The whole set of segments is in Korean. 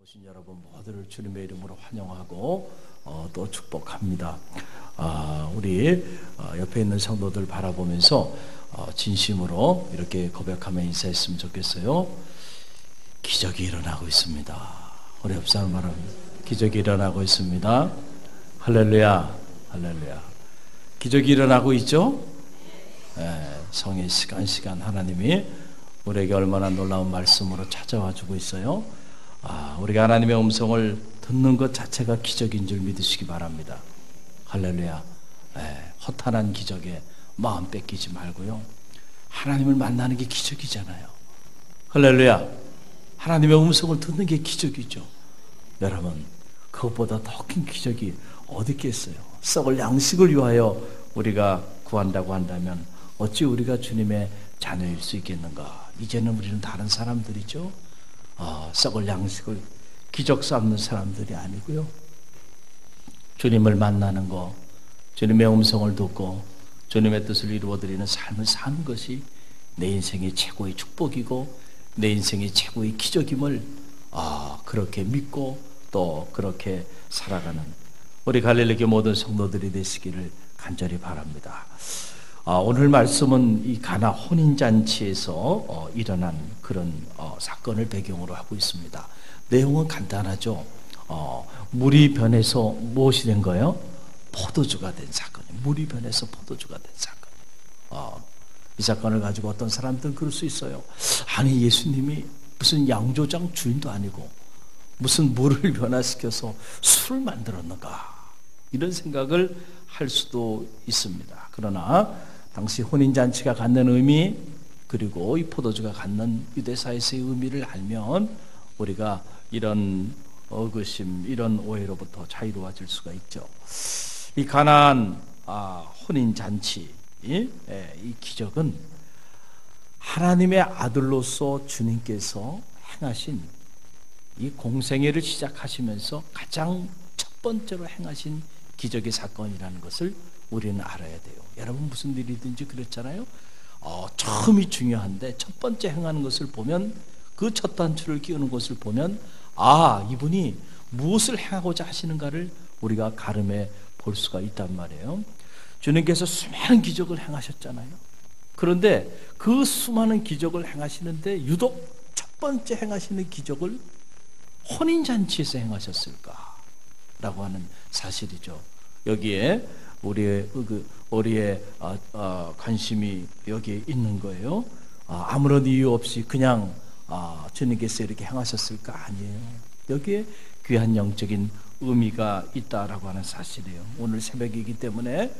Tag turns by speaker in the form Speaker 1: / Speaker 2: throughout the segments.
Speaker 1: 오신 여러분 모두를 주님의 이름으로 환영하고 또 축복합니다. 우리 옆에 있는 성도들 바라보면서 진심으로 이렇게 고백하며 인사했으면 좋겠어요. 기적이 일어나고 있습니다. 우리 옆 사람 바랍니다. 기적이 일어나고 있습니다. 할렐루야, 할렐루야. 기적이 일어나고 있죠? 성의 시간 하나님이 우리에게 얼마나 놀라운 말씀으로 찾아와 주고 있어요. 우리가 하나님의 음성을 듣는 것 자체가 기적인 줄 믿으시기 바랍니다. 할렐루야. 허탄한 기적에 마음 뺏기지 말고요. 하나님을 만나는 게 기적이잖아요. 할렐루야. 하나님의 음성을 듣는 게 기적이죠. 여러분, 그것보다 더 큰 기적이 어디 있겠어요? 썩을 양식을 위하여 우리가 구한다고 한다면 어찌 우리가 주님의 자녀일 수 있겠는가? 이제는 우리는 다른 사람들이죠. 썩을 양식을 기적 삼는 사람들이 아니고요. 주님을 만나는 거, 주님의 음성을 듣고 주님의 뜻을 이루어드리는 삶을 사는 것이 내 인생의 최고의 축복이고 내 인생의 최고의 기적임을 그렇게 믿고 또 그렇게 살아가는 우리 갈릴리교 모든 성도들이 되시기를 간절히 바랍니다. 오늘 말씀은 이 가나 혼인잔치에서 일어난 그런 사건을 배경으로 하고 있습니다. 내용은 간단하죠. 물이 변해서 무엇이 된 거예요? 포도주가 된 사건이에요. 물이 변해서 포도주가 된 사건. 이 사건을 가지고 어떤 사람들은 그럴 수 있어요. 아니, 예수님이 무슨 양조장 주인도 아니고 무슨 물을 변화시켜서 술을 만들었는가, 이런 생각을 할 수도 있습니다. 그러나 당시 혼인잔치가 갖는 의미, 그리고 이 포도주가 갖는 유대사에서의 의미를 알면 우리가 이런 의구심, 이런 오해로부터 자유로워질 수가 있죠. 이 가나안 혼인잔치, 이 기적은 하나님의 아들로서 주님께서 행하신 이 공생애를 시작하시면서 가장 첫 번째로 행하신 기적의 사건이라는 것을 우리는 알아야 돼요. 여러분, 무슨 일이든지 그렇잖아요. 처음이 중요한데 첫 번째 행하는 것을 보면, 그 첫 단추를 끼우는 것을 보면 이분이 무엇을 행하고자 하시는가를 우리가 가름해 볼 수가 있단 말이에요. 주님께서 수많은 기적을 행하셨잖아요. 그런데 그 수많은 기적을 행하시는데 유독 첫 번째 행하시는 기적을 혼인잔치에서 행하셨을까라고 하는 사실이죠. 여기에 우리의 관심이 여기에 있는 거예요. 아무런 이유 없이 그냥 주님께서 이렇게 행하셨을까? 아니에요. 여기에 귀한 영적인 의미가 있다라고 하는 사실이에요. 오늘 새벽이기 때문에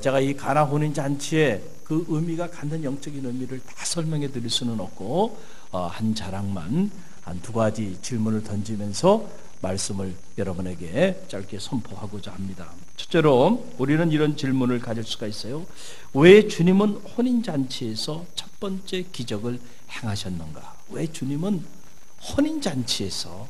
Speaker 1: 제가 이 가나 혼인잔치의 그 의미가 갖는 영적인 의미를 다 설명해 드릴 수는 없고 한 자락만, 한 두 가지 질문을 던지면서 말씀을 여러분에게 짧게 선포하고자 합니다. 첫째로 우리는 이런 질문을 가질 수가 있어요. 왜 주님은 혼인잔치에서 첫 번째 기적을 행하셨는가? 왜 주님은 혼인잔치에서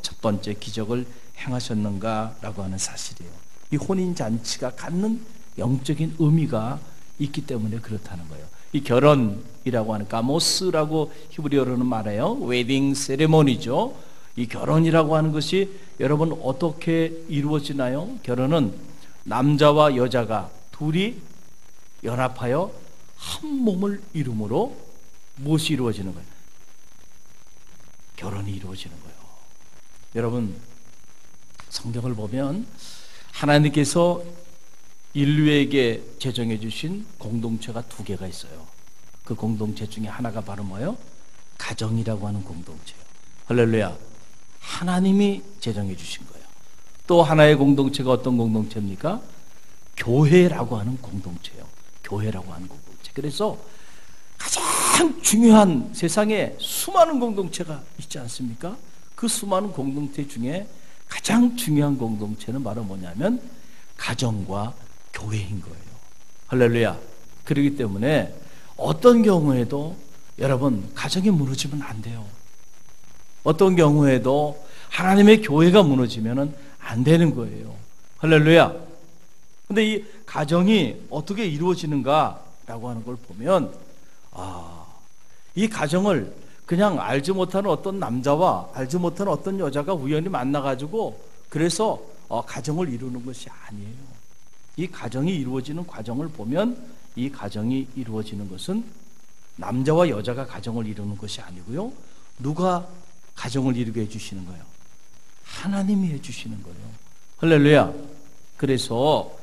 Speaker 1: 첫 번째 기적을 행하셨는가라고 하는 사실이에요. 이 혼인잔치가 갖는 영적인 의미가 있기 때문에 그렇다는 거예요. 이 결혼이라고 하는 가모스라고 히브리어로는 말해요. 웨딩 세레모니죠. 이 결혼이라고 하는 것이 여러분 어떻게 이루어지나요? 결혼은 남자와 여자가 둘이 연합하여 한 몸을 이룸으로 무엇이 이루어지는 거예요? 결혼이 이루어지는 거예요. 여러분, 성경을 보면 하나님께서 인류에게 제정해 주신 공동체가 두 개가 있어요. 그 공동체 중에 하나가 바로 뭐예요? 가정이라고 하는 공동체예요. 할렐루야. 하나님이 제정해 주신 거예요. 또 하나의 공동체가 어떤 공동체입니까? 교회라고 하는 공동체예요. 교회라고 하는 공동체. 그래서 가장 중요한, 세상에 수많은 공동체가 있지 않습니까? 그 수많은 공동체 중에 가장 중요한 공동체는 바로 뭐냐면 가정과 교회인 거예요. 할렐루야. 그렇기 때문에 어떤 경우에도 여러분, 가정이 무너지면 안 돼요. 어떤 경우에도 하나님의 교회가 무너지면 안 되는 거예요. 할렐루야. 근데 이 가정이 어떻게 이루어지는가라고 하는 걸 보면 이 가정을 그냥 알지 못하는 어떤 남자와 알지 못하는 어떤 여자가 우연히 만나가지고 그래서 가정을 이루는 것이 아니에요. 이 가정이 이루어지는 과정을 보면 이 가정이 이루어지는 것은 남자와 여자가 가정을 이루는 것이 아니고요. 누가 가정을 이루게 해주시는 거예요? 하나님이 해주시는 거예요. 할렐루야. 그래서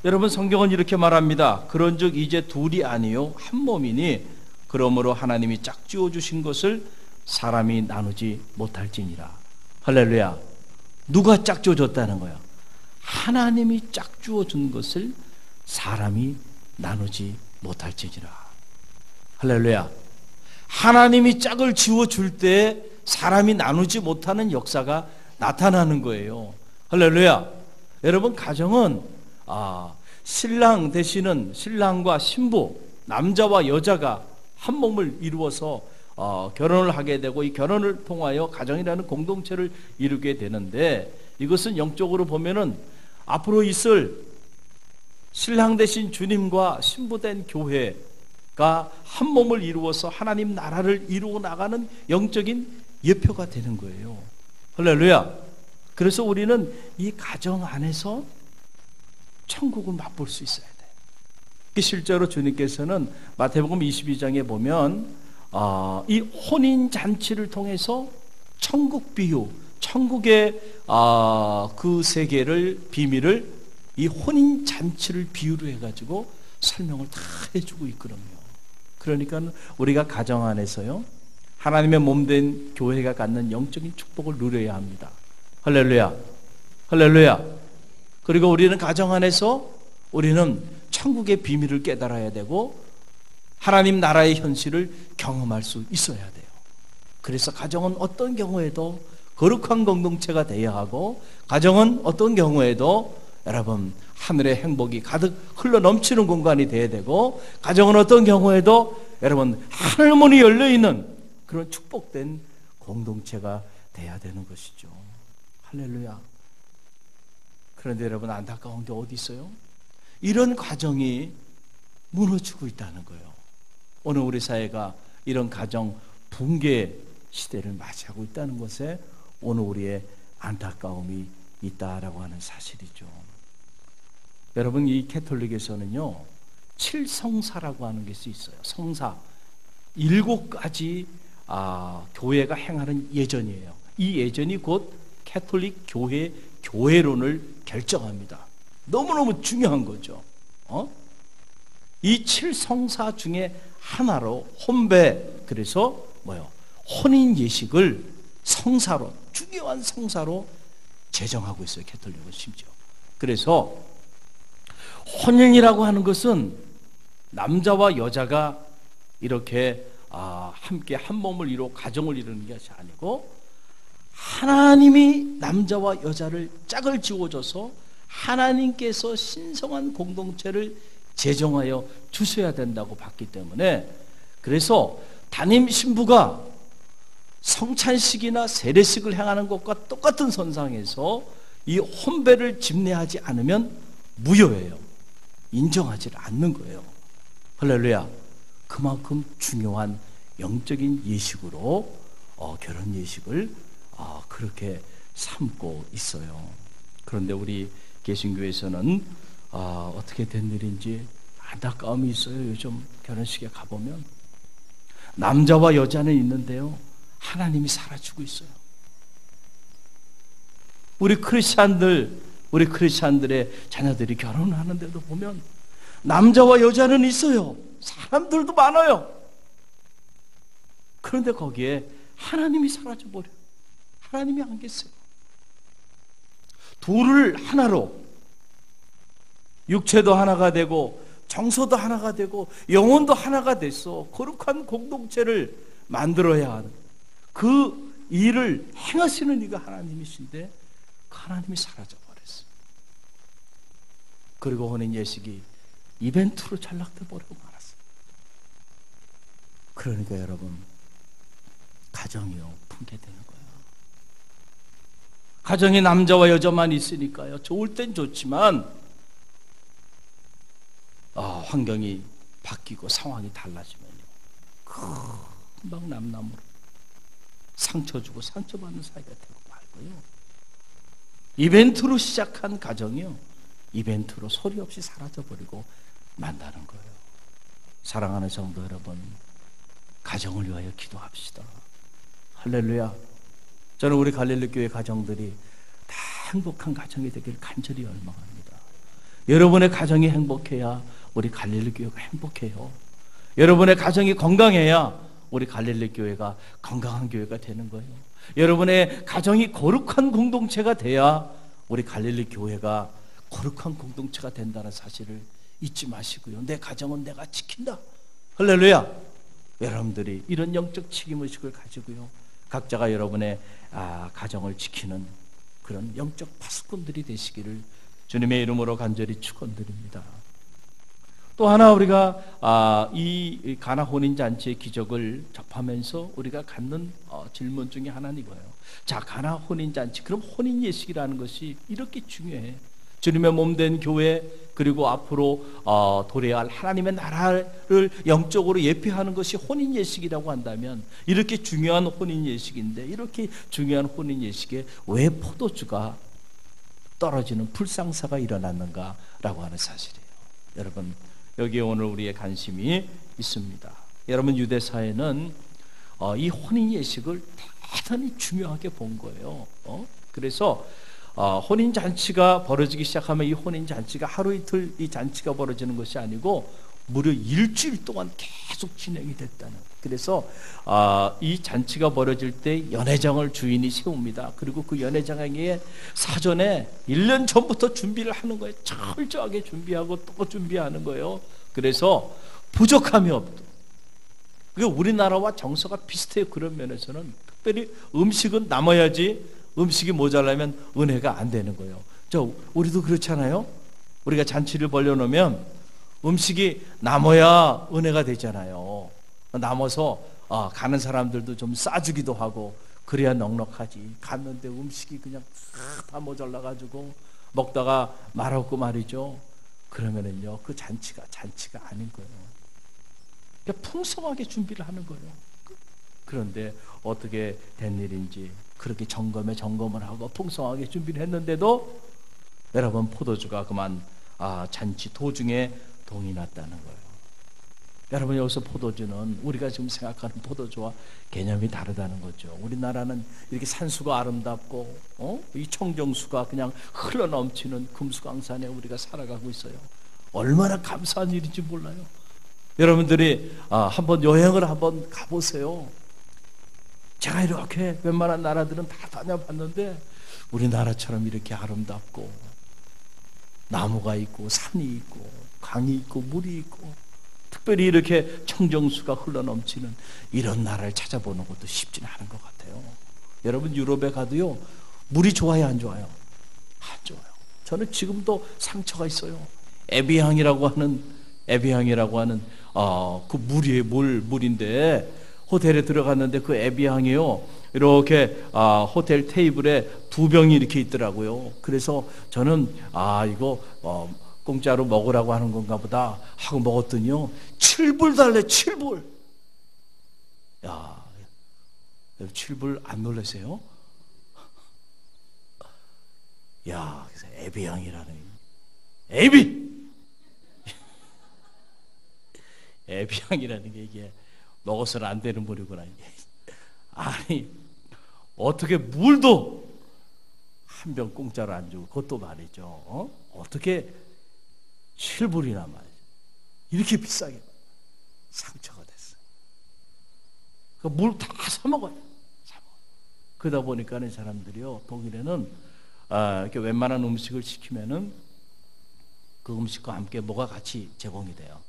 Speaker 1: 여러분 성경은 이렇게 말합니다. 그런즉 이제 둘이 아니요 한 몸이니 그러므로 하나님이 짝지어 주신 것을 사람이 나누지 못할지니라. 할렐루야. 누가 짝지어 줬다는 거야? 하나님이 짝지어 준 것을 사람이 나누지 못할지니라. 할렐루야. 하나님이 짝을 지어 줄 때 사람이 나누지 못하는 역사가 나타나는 거예요. 할렐루야. 여러분 가정은 신랑 되시는 신랑과 신부, 남자와 여자가 한 몸을 이루어서 결혼을 하게 되고 이 결혼을 통하여 가정이라는 공동체를 이루게 되는데 이것은 영적으로 보면은 앞으로 있을 신랑 되신 주님과 신부 된 교회가 한 몸을 이루어서 하나님 나라를 이루어 나가는 영적인 예표가 되는 거예요. 할렐루야. 그래서 우리는 이 가정 안에서 천국을 맛볼 수 있어야 돼요. 실제로 주님께서는 마태복음 22장에 보면 이 혼인잔치를 통해서 천국 비유, 천국의 그 세계를 비밀을 이 혼인잔치를 비유로 해가지고 설명을 다 해주고 있거든요. 그러니까 우리가 가정 안에서요 하나님의 몸된 교회가 갖는 영적인 축복을 누려야 합니다. 할렐루야. 할렐루야. 그리고 우리는 가정 안에서 우리는 천국의 비밀을 깨달아야 되고 하나님 나라의 현실을 경험할 수 있어야 돼요. 그래서 가정은 어떤 경우에도 거룩한 공동체가 되어야 하고 가정은 어떤 경우에도 여러분 하늘의 행복이 가득 흘러 넘치는 공간이 되어야 되고 가정은 어떤 경우에도 여러분 하늘문이 열려있는 그런 축복된 공동체가 돼야 되는 것이죠. 할렐루야. 그런데 여러분 안타까운 게 어디 있어요? 이런 가정이 무너지고 있다는 거예요. 오늘 우리 사회가 이런 가정 붕괴 시대를 맞이하고 있다는 것에 오늘 우리의 안타까움이 있다라고 하는 사실이죠. 여러분 이 캐톨릭에서는요 7성사라고 하는 것이 있어요. 성사 7가지 교회가 행하는 예전이에요. 이 예전이 곧 캐톨릭 교회론을 결정합니다. 너무너무 중요한 거죠. 이 7성사 중에 하나로 혼배, 그래서 혼인 예식을 성사로, 중요한 성사로 제정하고 있어요. 캐톨릭은 심지어. 그래서 혼인이라고 하는 것은 남자와 여자가 이렇게 함께 한 몸을 이루어 가정을 이루는 것이 아니고 하나님이 남자와 여자를 짝을 지어줘서 하나님께서 신성한 공동체를 제정하여 주셔야 된다고 봤기 때문에 그래서 담임 신부가 성찬식이나 세례식을 행하는 것과 똑같은 선상에서 이 혼배를 집례하지 않으면 무효예요. 인정하지 않는 거예요. 할렐루야. 그만큼 중요한 영적인 예식으로 결혼 예식을 그렇게 삼고 있어요. 그런데 우리 개신교에서는 어떻게 된 일인지 안타까움이 있어요. 요즘 결혼식에 가보면 남자와 여자는 있는데요 하나님이 사라지고 있어요. 우리 크리스찬들의 자녀들이 결혼을 하는데도 보면 남자와 여자는 있어요. 사람들도 많아요. 그런데 거기에 하나님이 사라져버려요. 하나님이 안 계세요. 둘을 하나로 육체도 하나가 되고 정서도 하나가 되고 영혼도 하나가 돼서 거룩한 공동체를 만들어야 하는 그 일을 행하시는 이가 하나님이신데 그 하나님이 사라져버렸어요. 그리고 혼인 예식이 이벤트로 전락돼 버리고 말았어요. 그러니까 여러분 가정이요 붕괴되는 거예요. 가정에 남자와 여자만 있으니까요 좋을 땐 좋지만 환경이 바뀌고 상황이 달라지면요 금방 남남으로 상처 주고 상처받는 사이가 되고 말고요. 이벤트로 시작한 가정이요, 이벤트로 소리 없이 사라져버리고 만다는 거예요. 사랑하는 성도 여러분, 가정을 위하여 기도합시다. 할렐루야. 저는 우리 갈릴리 교회 가정들이 다 행복한 가정이 되길 간절히 열망합니다. 여러분의 가정이 행복해야 우리 갈릴리 교회가 행복해요. 여러분의 가정이 건강해야 우리 갈릴리 교회가 건강한 교회가 되는 거예요. 여러분의 가정이 거룩한 공동체가 돼야 우리 갈릴리 교회가 거룩한 공동체가 된다는 사실을 잊지 마시고요. 내 가정은 내가 지킨다. 할렐루야. 여러분들이 이런 영적 책임의식을 가지고요, 각자가 여러분의 가정을 지키는 그런 영적 파수꾼들이 되시기를 주님의 이름으로 간절히 축원드립니다. 또 하나, 우리가 이 가나 혼인잔치의 기적을 접하면서 우리가 갖는 질문 중에 하나는 이거예요. 자, 가나 혼인잔치, 그럼 혼인 예식이라는 것이 이렇게 중요해. 주님의 몸된 교회, 그리고 앞으로 도래할 하나님의 나라를 영적으로 예표하는 것이 혼인 예식이라고 한다면, 이렇게 중요한 혼인 예식인데, 이렇게 중요한 혼인 예식에 왜 포도주가 떨어지는 불상사가 일어났는가라고 하는 사실이에요. 여러분, 여기에 오늘 우리의 관심이 있습니다. 여러분, 유대사회는 이 혼인 예식을 대단히 중요하게 본 거예요. 그래서 혼인 잔치가 벌어지기 시작하면 이 혼인 잔치가 하루 이틀 이 잔치가 벌어지는 것이 아니고 무려 일주일 동안 계속 진행이 됐다는. 그래서 이 잔치가 벌어질 때 연회장을 주인이 세웁니다. 그리고 그 연회장에 사전에 1년 전부터 준비를 하는 거예요. 철저하게 준비하고 또 준비하는 거예요. 그래서 부족함이 없도록. 그러니까 우리나라와 정서가 비슷해요. 그런 면에서는 특별히 음식은 남아야지, 음식이 모자라면 은혜가 안 되는 거예요. 우리도 그렇잖아요. 우리가 잔치를 벌려놓으면 음식이 남아야 은혜가 되잖아요. 남아서 가는 사람들도 좀 싸주기도 하고 그래야 넉넉하지. 갔는데 음식이 그냥 다 모자라가지고 먹다가 말없고 말이죠. 그러면은요, 그 잔치가 아닌 거예요. 그러니까 풍성하게 준비를 하는 거예요. 그런데 어떻게 된 일인지 그렇게 점검을 하고 풍성하게 준비를 했는데도 여러분, 포도주가 그만 잔치 도중에 동이 났다는 거예요. 여러분, 여기서 포도주는 우리가 지금 생각하는 포도주와 개념이 다르다는 거죠. 우리나라는 이렇게 산수가 아름답고 이 청정수가 그냥 흘러넘치는 금수강산에 우리가 살아가고 있어요. 얼마나 감사한 일인지 몰라요. 여러분들이 한번 여행을 한번 가보세요. 제가 이렇게 웬만한 나라들은 다 다녀봤는데 우리나라처럼 이렇게 아름답고 나무가 있고 산이 있고 강이 있고 물이 있고 특별히 이렇게 청정수가 흘러넘치는 이런 나라를 찾아보는 것도 쉽지는 않은 것 같아요. 여러분, 유럽에 가도요, 물이 좋아요, 안 좋아요? 안 좋아요. 저는 지금도 상처가 있어요. 에비앙이라고 하는 그 물인데 호텔에 들어갔는데 그 에비앙이요, 이렇게 호텔 테이블에 2병이 이렇게 있더라고요. 그래서 저는 이거 공짜로 먹으라고 하는 건가 보다 하고 먹었더니요, 7불 달래. 7불. 야, 7불 안 놀라세요? 야, 그래서 에비앙이라는 에비앙이라는 게 이게 먹어서는 안 되는 물이구나. 아니, 어떻게 물도 한 병 공짜로 안 주고, 그것도 말이죠. 어떻게 7불이나 말이죠. 이렇게 비싸게 상처가 됐어요. 그 물 다 사먹어요. 그러다 보니까 사람들이요, 독일에는 이렇게 웬만한 음식을 시키면은 그 음식과 함께 뭐가 같이 제공이 돼요?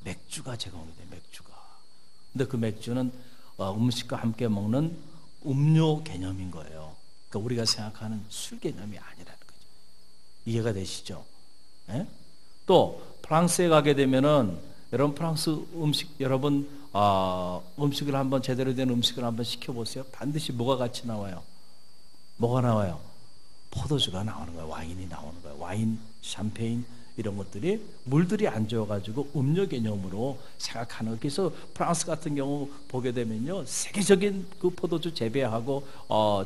Speaker 1: 맥주가 제공이 돼요. 맥주가. 근데 그 맥주는 음식과 함께 먹는 음료 개념인 거예요. 그러니까 우리가 생각하는 술 개념이 아니라는 거죠. 이해가 되시죠? 네? 또 프랑스에 가게 되면은 여러분, 프랑스 음식, 여러분 음식을 한번, 제대로 된 음식을 한번 시켜보세요. 반드시 뭐가 같이 나와요? 뭐가 나와요? 포도주가 나오는 거예요. 와인이 나오는 거예요. 와인, 샴페인 이런 것들이 물들이 안 좋아가지고 음료 개념으로 생각하는 거예요. 그래서 프랑스 같은 경우 보게 되면요, 세계적인 그 포도주 재배하고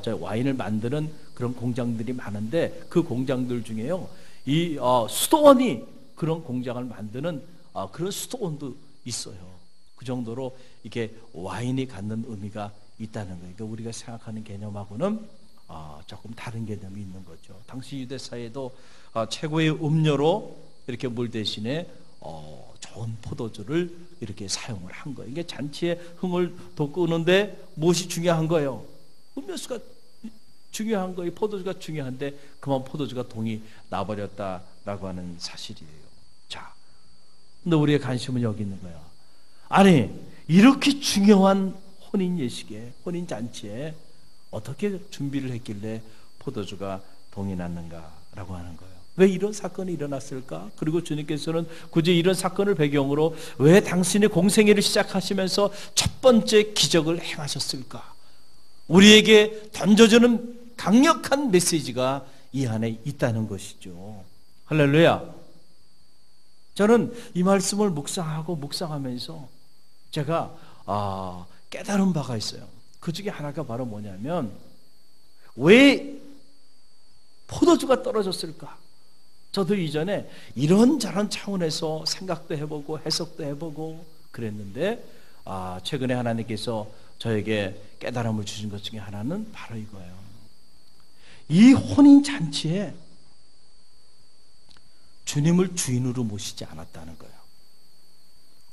Speaker 1: 저 와인을 만드는 그런 공장들이 많은데, 그 공장들 중에요, 이 수도원이 그런 공장을 만드는 그런 수도원도 있어요. 그 정도로 이게 와인이 갖는 의미가 있다는 거예요. 그러니까 우리가 생각하는 개념하고는 조금 다른 개념이 있는 거죠. 당시 유대 사회도 최고의 음료로 이렇게 물 대신에 좋은 포도주를 이렇게 사용을 한 거예요. 이게 잔치에 흥을 돋구는데 무엇이 중요한 거예요? 음료수가 중요한 거예요. 포도주가 중요한데 그만 포도주가 동이 나버렸다라고 하는 사실이에요. 자, 근데 우리의 관심은 여기 있는 거야. 아니, 이렇게 중요한 혼인 예식에, 혼인 잔치에 어떻게 준비를 했길래 포도주가 동이 났는가라고 하는 거예요. 왜 이런 사건이 일어났을까? 그리고 주님께서는 굳이 이런 사건을 배경으로 왜 당신의 공생애를 시작하시면서 첫 번째 기적을 행하셨을까? 우리에게 던져주는 강력한 메시지가 이 안에 있다는 것이죠. 할렐루야. 저는 이 말씀을 묵상하면서 제가 깨달은 바가 있어요. 그 중에 하나가 바로 뭐냐면, 왜 포도주가 떨어졌을까? 저도 이전에 이런저런 차원에서 생각도 해보고 해석도 해보고 그랬는데, 최근에 하나님께서 저에게 깨달음을 주신 것 중에 하나는 바로 이거예요. 이 혼인잔치에 주님을 주인으로 모시지 않았다는 거예요.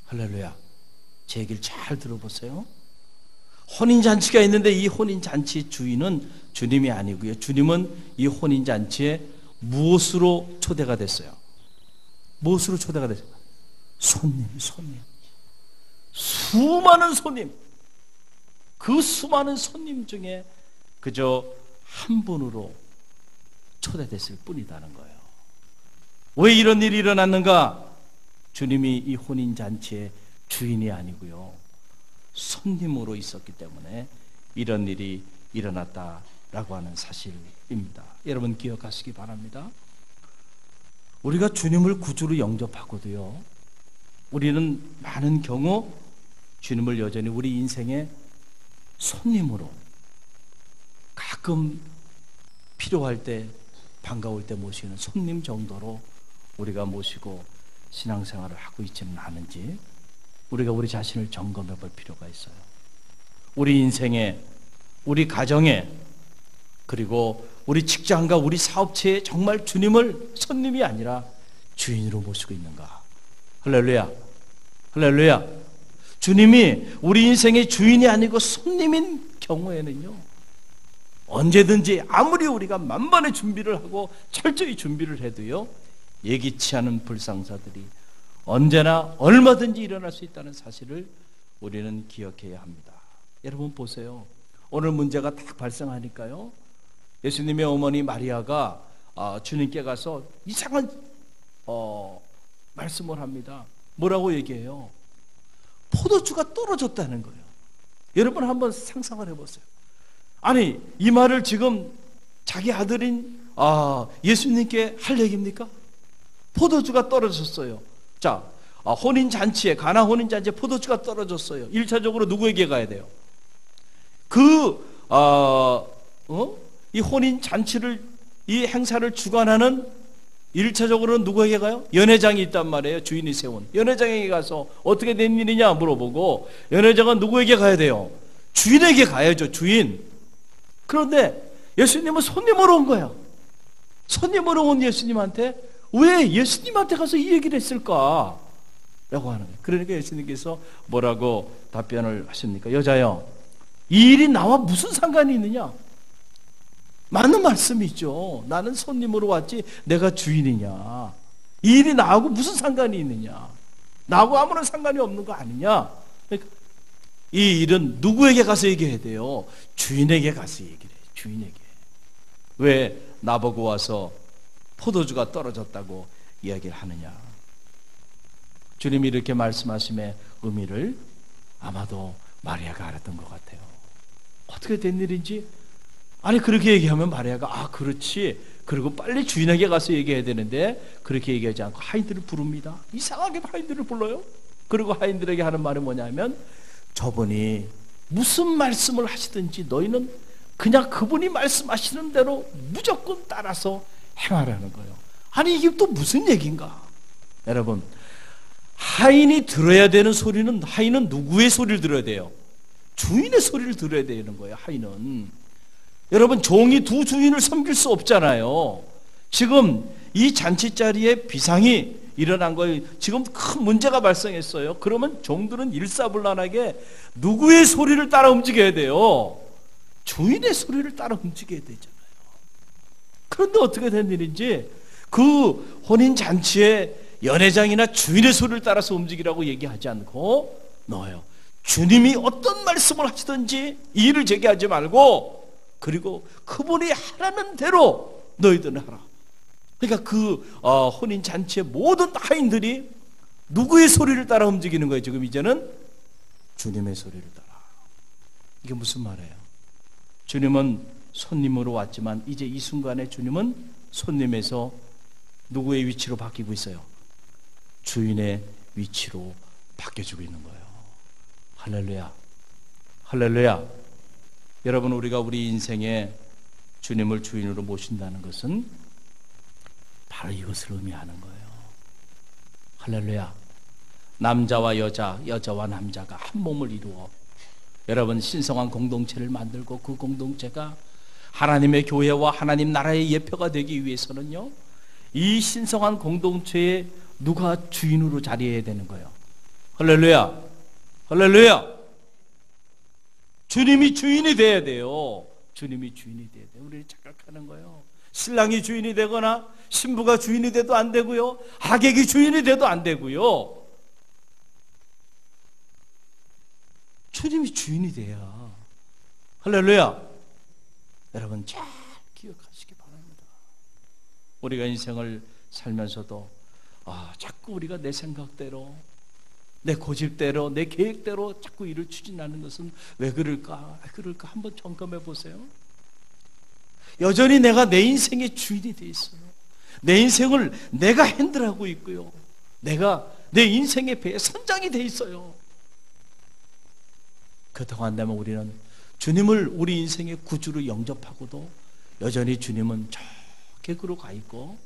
Speaker 1: 할렐루야. 제 얘기를 잘 들어보세요. 혼인잔치가 있는데 이 혼인잔치 주인은 주님이 아니고요. 주님은 이 혼인잔치에 무엇으로 초대가 됐어요? 무엇으로 초대가 됐어요? 손님. 수많은 손님. 그 수많은 손님 중에 그저 한 분으로 초대됐을 뿐이라는 거예요. 왜 이런 일이 일어났는가? 주님이 이 혼인잔치의 주인이 아니고요, 손님으로 있었기 때문에 이런 일이 일어났다라고 하는 사실입니다. 여러분 기억하시기 바랍니다. 우리가 주님을 구주로 영접하고도요, 우리는 많은 경우 주님을 여전히 우리 인생의 손님으로, 가끔 필요할 때 반가울 때 모시는 손님 정도로 우리가 모시고 신앙생활을 하고 있지는 않은지 우리가 우리 자신을 점검해 볼 필요가 있어요. 우리 인생에, 우리 가정에, 그리고 우리 직장과 우리 사업체에 정말 주님을 손님이 아니라 주인으로 모시고 있는가? 할렐루야. 할렐루야. 주님이 우리 인생의 주인이 아니고 손님인 경우에는요, 언제든지 아무리 우리가 만반의 준비를 하고 철저히 준비를 해도요, 예기치 않은 불상사들이 언제나 얼마든지 일어날 수 있다는 사실을 우리는 기억해야 합니다. 여러분 보세요. 오늘 문제가 딱 발생하니까요, 예수님의 어머니 마리아가 주님께 가서 이상한 말씀을 합니다. 뭐라고 얘기해요? 포도주가 떨어졌다는 거예요. 여러분 한번 상상을 해보세요. 아니, 이 말을 지금 자기 아들인 예수님께 할 얘기입니까? 포도주가 떨어졌어요. 자, 혼인잔치에, 가나 혼인잔치에 포도주가 떨어졌어요. 1차적으로 누구에게 가야 돼요? 이 혼인잔치를, 이 행사를 주관하는 1차적으로는 누구에게 가요? 연회장이 있단 말이에요. 주인이 세운 연회장에게 가서 어떻게 된 일이냐 물어보고, 연회장은 누구에게 가야 돼요? 주인에게 가야죠. 주인. 그런데 예수님은 손님으로 온 거야. 손님으로 온 예수님한테 왜 예수님한테 가서 이 얘기를 했을까? 라고 하는 거예요. 그러니까 예수님께서 뭐라고 답변을 하십니까? 여자여, 이 일이 나와 무슨 상관이 있느냐? 맞는 말씀이죠. 나는 손님으로 왔지 내가 주인이냐? 이 일이 나하고 무슨 상관이 있느냐? 나하고 아무런 상관이 없는 거 아니냐? 그러니까 이 일은 누구에게 가서 얘기해야 돼요? 주인에게 가서 얘기를 해요. 주인에게. 왜 나보고 와서 포도주가 떨어졌다고 이야기를 하느냐? 주님이 이렇게 말씀하심의 의미를 아마도 마리아가 알았던 것 같아요. 어떻게 된 일인지 아니 그렇게 얘기하면 마리아가 그렇지, 그리고 빨리 주인에게 가서 얘기해야 되는데 그렇게 얘기하지 않고 하인들을 부릅니다. 이상하게 하인들을 불러요. 그리고 하인들에게 하는 말이 뭐냐면, 저분이 무슨 말씀을 하시든지 너희는 그냥 그분이 말씀하시는 대로 무조건 따라서 행하라는 거예요. 아니 이게 또 무슨 얘기인가? 여러분, 하인이 들어야 되는 소리는, 하인은 누구의 소리를 들어야 돼요? 주인의 소리를 들어야 되는 거예요. 하인은. 여러분, 종이 두 주인을 섬길 수 없잖아요. 지금 이 잔치 자리에 비상이 일어난 거예요. 지금 큰 문제가 발생했어요. 그러면 종들은 일사불란하게 누구의 소리를 따라 움직여야 돼요? 주인의 소리를 따라 움직여야 되잖아요. 그런데 어떻게 된 일인지 그 혼인 잔치에 연회장이나 주인의 소리를 따라서 움직이라고 얘기하지 않고 넣어요. 주님이 어떤 말씀을 하시든지 이의를 제기하지 말고, 그리고 그분이 하라는 대로 너희들은 하라. 그러니까 그 혼인 잔치의 모든 하인들이 누구의 소리를 따라 움직이는 거예요? 지금 이제는 주님의 소리를 따라. 이게 무슨 말이에요? 주님은 손님으로 왔지만 이제 이 순간에 주님은 손님에서 누구의 위치로 바뀌고 있어요? 주인의 위치로 바뀌어지고 있는 거예요. 할렐루야, 할렐루야. 여러분, 우리가 우리 인생에 주님을 주인으로 모신다는 것은 바로 이것을 의미하는 거예요. 할렐루야. 남자와 여자, 여자와 남자가 한 몸을 이루어 여러분 신성한 공동체를 만들고, 그 공동체가 하나님의 교회와 하나님 나라의 예표가 되기 위해서는요, 이 신성한 공동체에 누가 주인으로 자리해야 되는 거예요? 할렐루야, 할렐루야. 주님이 주인이 돼야 돼요. 주님이 주인이 돼야 돼요. 우리를 착각하는 거예요. 신랑이 주인이 되거나 신부가 주인이 돼도 안 되고요, 하객이 주인이 돼도 안 되고요. 주님이 주인이 돼야. 할렐루야. 여러분 잘 기억하시기 바랍니다. 우리가 인생을 살면서도 자꾸 우리가 내 생각대로, 내 고집대로, 내 계획대로 자꾸 일을 추진하는 것은 왜 그럴까? 왜 그럴까? 한번 점검해 보세요. 여전히 내가 내 인생의 주인이 돼 있어요. 내 인생을 내가 핸들하고 있고요, 내가 내 인생의 배에 선장이 돼 있어요. 그렇다고 한다면 우리는 주님을 우리 인생의 구주로 영접하고도 여전히 주님은 저 객으로 가 있고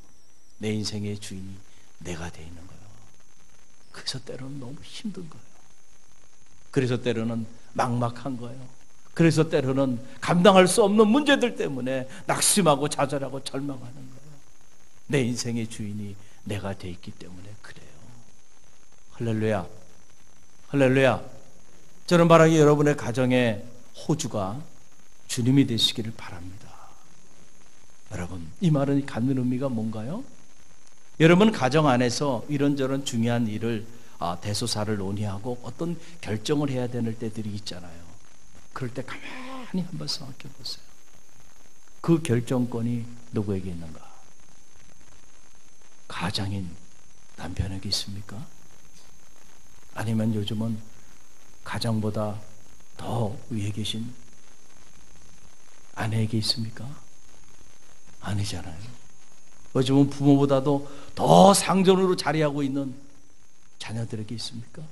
Speaker 1: 내 인생의 주인이 내가 돼 있는 거예요. 그래서 때로는 너무 힘든 거예요. 그래서 때로는 막막한 거예요. 그래서 때로는 감당할 수 없는 문제들 때문에 낙심하고 좌절하고 절망하는 거예요. 내 인생의 주인이 내가 돼 있기 때문에 그래요. 할렐루야, 할렐루야. 저는 바라기 여러분의 가정의 호주가 주님이 되시기를 바랍니다. 여러분, 이 말은 갖는 의미가 뭔가요? 여러분 가정 안에서 이런저런 중요한 일을 대소사를 논의하고 어떤 결정을 해야 되는 때들이 있잖아요. 그럴 때 가만히 한번 생각해 보세요. 그 결정권이 누구에게 있는가? 가장인 남편에게 있습니까? 아니면 요즘은 가장보다 더 위에 계신 아내에게 있습니까? 아니잖아요. 요즘은 부모보다도 더 상전으로 자리하고 있는 자녀들에게 있습니까?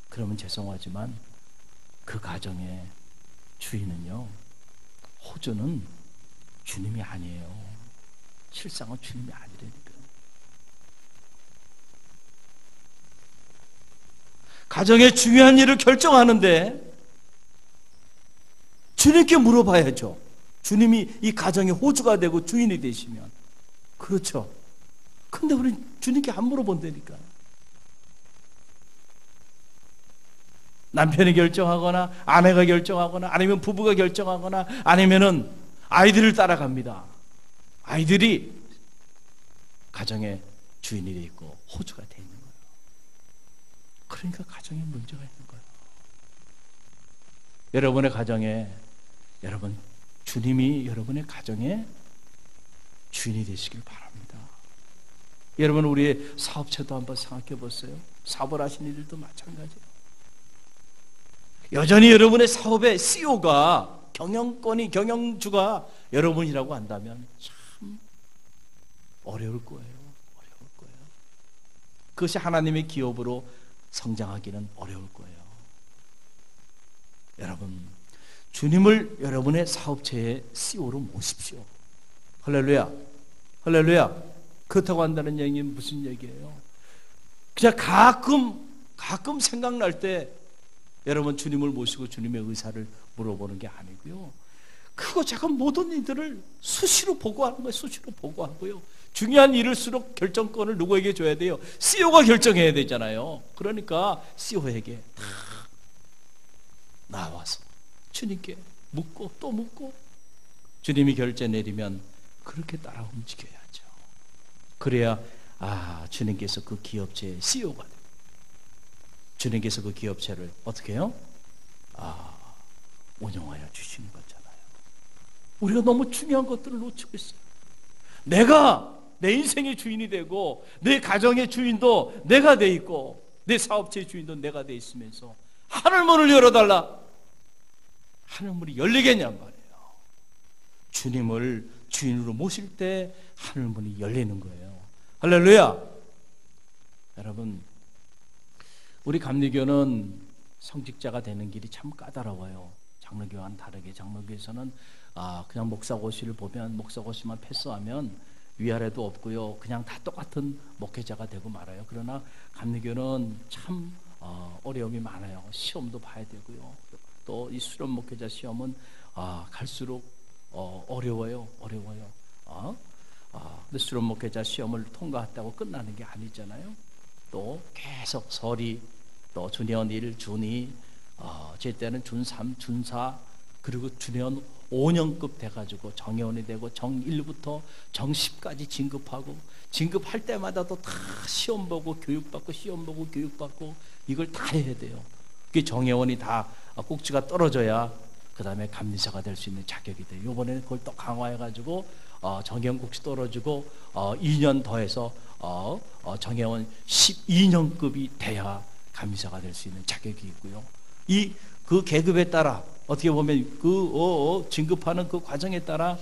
Speaker 1: 그러면 죄송하지만 그 가정의 주인은요, 호주는 주님이 아니에요. 실상은 주님이 아니라니까요. 가정의 중요한 일을 결정하는데 주님께 물어봐야죠. 주님이 이 가정의 호주가 되고 주인이 되시면. 그렇죠. 근데 우리는 주님께 안 물어본다니까. 남편이 결정하거나 아내가 결정하거나 아니면 부부가 결정하거나 아니면은 아이들을 따라갑니다. 아이들이 가정의 주인이 돼 있고 호주가 돼 있는 거예요. 그러니까 가정에 문제가 있는 거예요. 여러분의 가정에, 여러분 주님이 여러분의 가정의 주인이 되시길 바랍니다. 여러분 우리의 사업체도 한번 생각해 보세요. 사업을 하시는 이들도 마찬가지예요. 여전히 여러분의 사업의 CEO가 경영주가 여러분이라고 한다면 참 어려울 거예요. 어려울 거예요. 그것이 하나님의 기업으로 성장하기는 어려울 거예요. 여러분, 주님을 여러분의 사업체의 CEO로 모십시오. 할렐루야. 할렐루야. 그렇다고 한다는 얘기는 무슨 얘기예요? 그냥 가끔 생각날 때 여러분 주님을 모시고 주님의 의사를 물어보는 게 아니고요. 크고 작은 모든 일들을 수시로 보고하는 거예요. 수시로 보고하고요. 중요한 일일수록 결정권을 누구에게 줘야 돼요? CEO가 결정해야 되잖아요. 그러니까 CEO에게 다 나와서 주님께 묻고 또 묻고 주님이 결제 내리면 그렇게 따라 움직여야죠. 그래야 주님께서 그 기업체의 CEO가 돼요. 주님께서 그 기업체를 어떻게 해요? 운영하여 주시는 거잖아요. 우리가 너무 중요한 것들을 놓치고 있어요. 내가 내 인생의 주인이 되고 내 가정의 주인도 내가 돼 있고 내 사업체의 주인도 내가 돼 있으면서 하늘문을 열어달라. 하늘문이 열리겠냔 말이에요. 주님을 주인으로 모실 때 하늘문이 열리는 거예요. 할렐루야. 여러분, 우리 감리교는 성직자가 되는 길이 참 까다로워요. 장로교와는 다르게 장로교에서는 그냥 목사고시를 보면 목사고시만 패스하면 위아래도 없고요. 그냥 다 똑같은 목회자가 되고 말아요. 그러나 감리교는 참 어려움이 많아요. 시험도 봐야 되고요. 또 이 수련 목회자 시험은 갈수록 어려워요. 근데 수련 목회자 시험을 통과했다고 끝나는 게 아니잖아요. 또 계속 설이 또 준의원 1, 준의 제 때는 준3, 준4 그리고 준의원 5년급 돼가지고 정회원이 되고 정1부터 정10까지 진급하고 진급할 때마다도 다 시험 보고 교육받고 시험 보고 교육받고 이걸 다 해야 돼요. 그게 정회원이 다 꼭지가 떨어져야 그 다음에 감리사가 될 수 있는 자격이 돼요. 이번에는 그걸 또 강화해가지고 정회원 꼭지 떨어지고 2년 더해서 정회원 12년급이 돼야 감리사가 될 수 있는 자격이 있고요. 그 계급에 따라 어떻게 보면 진급하는 그 과정에 따라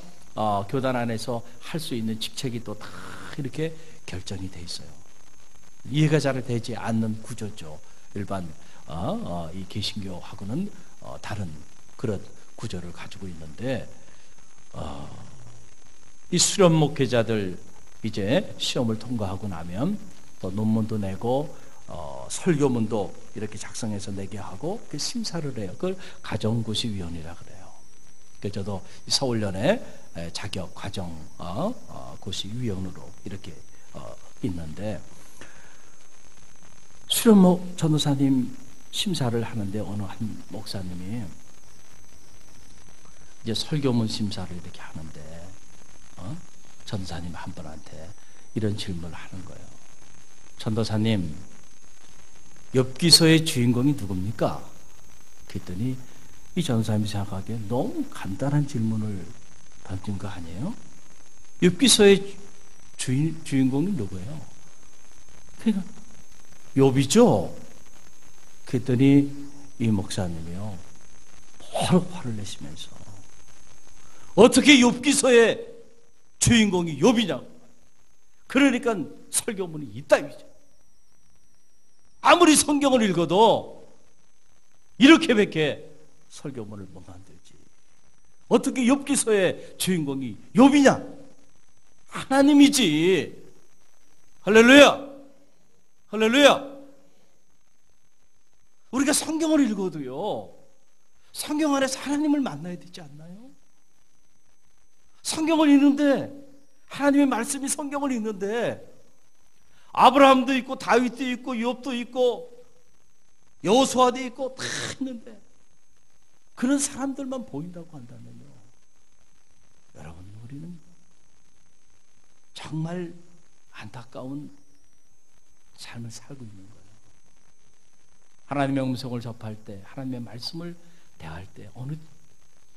Speaker 1: 교단 안에서 할 수 있는 직책이 또 다 이렇게 결정이 돼 있어요. 이해가 잘 되지 않는 구조죠. 일반 이 개신교하고는 다른 그런 구조를 가지고 있는데 이 수련 목회자들 이제 시험을 통과하고 나면 또 논문도 내고 설교문도 이렇게 작성해서 내게 하고 그 심사를 해요. 그걸 가정고시위원이라 그래요. 그래서 저도 서울연의 자격 과정 고시위원으로 이렇게 있는데 수련목 전도사님 심사를 하는데 어느 한 목사님이 이제 설교문 심사를 이렇게 하는데 전도사님 한 분한테 이런 질문을 하는 거예요. 전도사님, 엽기서의 주인공이 누굽니까? 그랬더니 이 전도사님이 생각하기에 너무 간단한 질문을 던진 거 아니에요? 엽기서의 주인공이 누구예요? 그러니까 욥이죠? 그랬더니 이 목사님이요 바로 화를 내시면서 어떻게 욥기서의 주인공이 욥이냐고. 그러니까 설교문이 이따위죠. 아무리 성경을 읽어도 이렇게밖에 설교문을 못 만들지. 어떻게 욥기서의 주인공이 욥이냐? 하나님이지. 할렐루야. 할렐루야. 우리가 성경을 읽어도요 성경 안에서 하나님을 만나야 되지 않나요? 성경을 읽는데 하나님의 말씀이 성경을 읽는데 아브라함도 있고 다윗도 있고 욥도 있고 여호수아도 있고 다 있는데 그런 사람들만 보인다고 한다면요, 여러분, 우리는 정말 안타까운 삶을 살고 있는 거예요. 하나님의 음성을 접할 때, 하나님의 말씀을 대할 때, 어느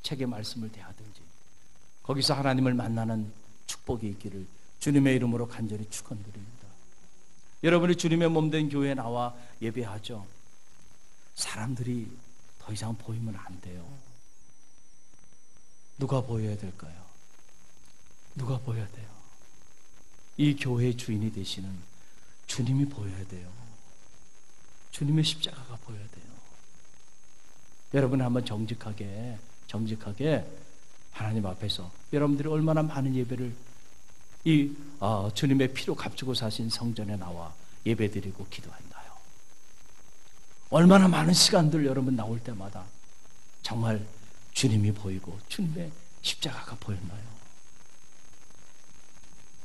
Speaker 1: 책의 말씀을 대하든지 거기서 하나님을 만나는 축복이 있기를 주님의 이름으로 간절히 축원드립니다. 여러분이 주님의 몸된 교회에 나와 예배하죠. 사람들이 더 이상 보이면 안 돼요. 누가 보여야 될까요? 누가 보여야 돼요? 이 교회의 주인이 되시는 주님이 보여야 돼요. 주님의 십자가가 보여야 돼요. 여러분 한번 정직하게 하나님 앞에서 여러분들이 얼마나 많은 예배를 주님의 피로 값주고 사신 성전에 나와 예배드리고 기도했나요? 얼마나 많은 시간들 여러분 나올 때마다 정말 주님이 보이고 주님의 십자가가 보였나요?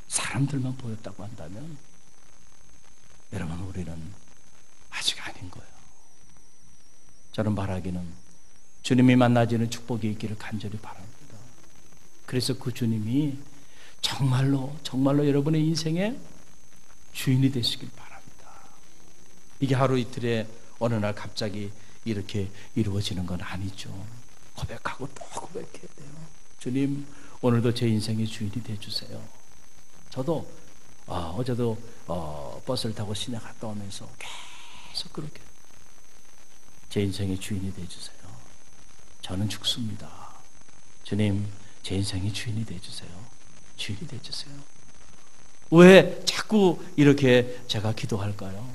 Speaker 1: 사람들만 보였다고 한다면 여러분 우리는 아직 아닌 거예요. 저는 바라기는 주님이 만나지는 축복이 있기를 간절히 바랍니다. 그래서 그 주님이 정말로 여러분의 인생의 주인이 되시길 바랍니다. 이게 하루 이틀에 어느 날 갑자기 이렇게 이루어지는 건 아니죠. 고백하고 또 고백해야 돼요. 주님, 오늘도 제 인생의 주인이 되어주세요. 저도 어제도 버스를 타고 시내 갔다 오면서 계속 그렇게 제 인생의 주인이 되어주세요. 저는 죽습니다. 주님, 제 인생의 주인이 되어주세요. 주인이 되어주세요. 왜 자꾸 이렇게 제가 기도할까요?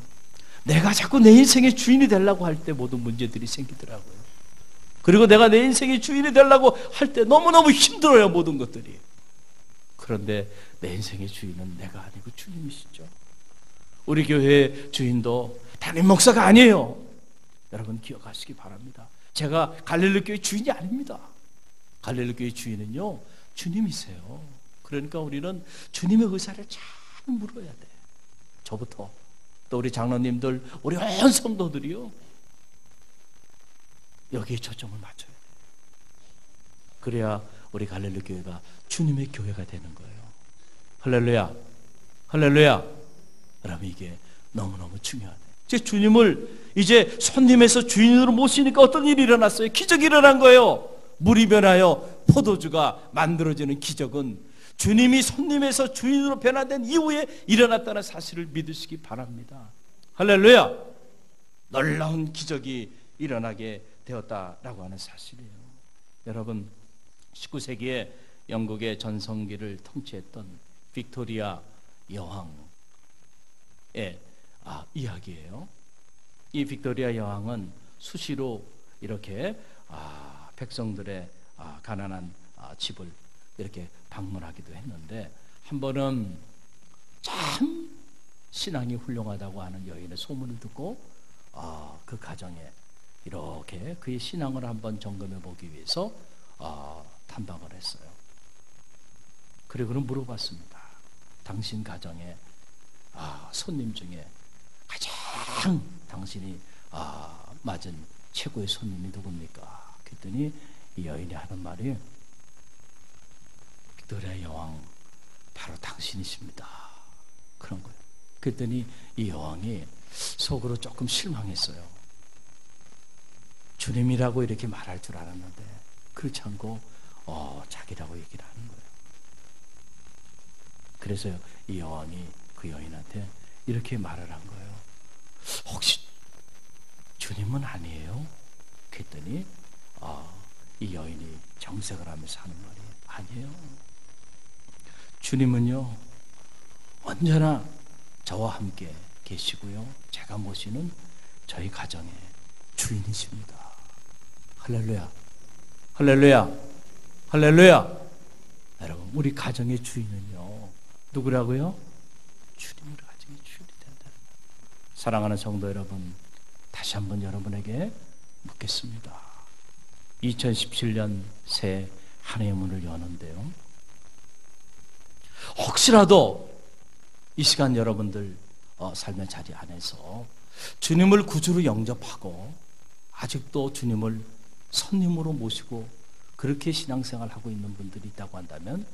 Speaker 1: 내가 자꾸 내 인생의 주인이 되려고 할 때 모든 문제들이 생기더라고요. 그리고 내가 내 인생의 주인이 되려고 할 때 너무너무 힘들어요, 모든 것들이. 그런데 내 인생의 주인은 내가 아니고 주님이시죠. 우리 교회의 주인도 담임 목사가 아니에요. 여러분 기억하시기 바랍니다. 제가 갈릴리 교회 주인이 아닙니다. 갈릴리 교회 주인은요, 주님이세요. 그러니까 우리는 주님의 의사를 잘 물어야 돼. 저부터 또 우리 장로님들, 우리 온 성도들이요, 여기에 초점을 맞춰야 돼요. 그래야 우리 갈릴리 교회가 주님의 교회가 되는 거예요. 할렐루야, 할렐루야. 여러분 이게 너무너무 중요하네요. 제 주님을 이제 손님에서 주인으로 모시니까 어떤 일이 일어났어요? 기적이 일어난 거예요. 물이 변하여 포도주가 만들어지는 기적은 주님이 손님에서 주인으로 변화된 이후에 일어났다는 사실을 믿으시기 바랍니다. 할렐루야. 놀라운 기적이 일어나게 되었다라고 하는 사실이에요. 여러분 19세기에 영국의 전성기를 통치했던 빅토리아 여왕의 이야기예요. 이 빅토리아 여왕은 수시로 이렇게 백성들의 가난한 집을 이렇게 방문하기도 했는데, 한 번은 참 신앙이 훌륭하다고 하는 여인의 소문을 듣고 그 가정에 이렇게 그의 신앙을 한번 점검해 보기 위해서 탐방을 했어요. 그리고는 물어봤습니다. 당신 가정에 손님 중에 가장 당신이 맞은 최고의 손님이 누굽니까? 그랬더니 이 여인이 하는 말이, 빅토리아 여왕 바로 당신이십니다. 그런 거예요. 그랬더니 이 여왕이 속으로 조금 실망했어요. 주님이라고 이렇게 말할 줄 알았는데 그렇지 않고 자기라고 얘기를 하는 거예요. 그래서 이 여왕이 그 여인한테 이렇게 말을 한 거예요. 혹시 주님은 아니에요? 그랬더니 이 여인이 정색을 하면서 하는 말이, 아니에요. 주님은요 언제나 저와 함께 계시고요, 제가 모시는 저희 가정의 주인이십니다. 할렐루야, 할렐루야, 할렐루야. 여러분 우리 가정의 주인은요 누구라고요? 주님으로 가정의 주인이 된다는 거예요. 사랑하는 성도 여러분, 다시 한번 여러분에게 묻겠습니다. 2017년 새 한 해의 문을 여는데요, 혹시라도 이 시간 여러분들 삶의 자리 안에서 주님을 구주로 영접하고 아직도 주님을 손님으로 모시고 그렇게 신앙생활하고 있는 분들이 있다고 한다면,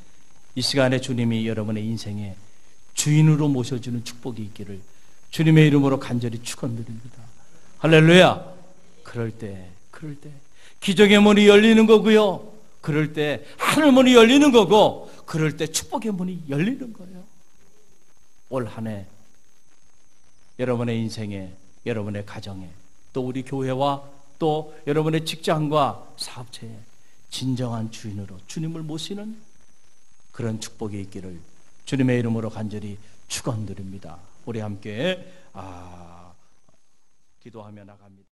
Speaker 1: 이 시간에 주님이 여러분의 인생에 주인으로 모셔주는 축복이 있기를 주님의 이름으로 간절히 축원드립니다. 할렐루야. 그럴 때 기적의 문이 열리는 거고요, 그럴 때 하늘 문이 열리는 거고, 그럴 때 축복의 문이 열리는 거예요. 올 한 해 여러분의 인생에, 여러분의 가정에, 또 우리 교회와 또 여러분의 직장과 사업체에 진정한 주인으로 주님을 모시는 그런 축복이 있기를 주님의 이름으로 간절히 축원드립니다. 우리 함께 기도하며 나갑니다.